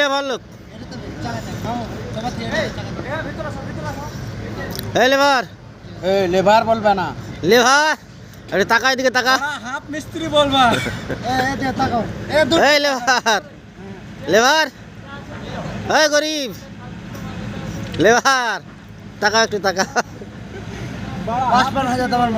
Labour লোক labour labour বলবে না, লেবার আরে টাকা এদিকে টাকা হাফ মিস্ত্রি বলবা। লেবার লেবার গরিব লেবার টাকা একটু টাকা ৫-৫ হাজার দেওয়ার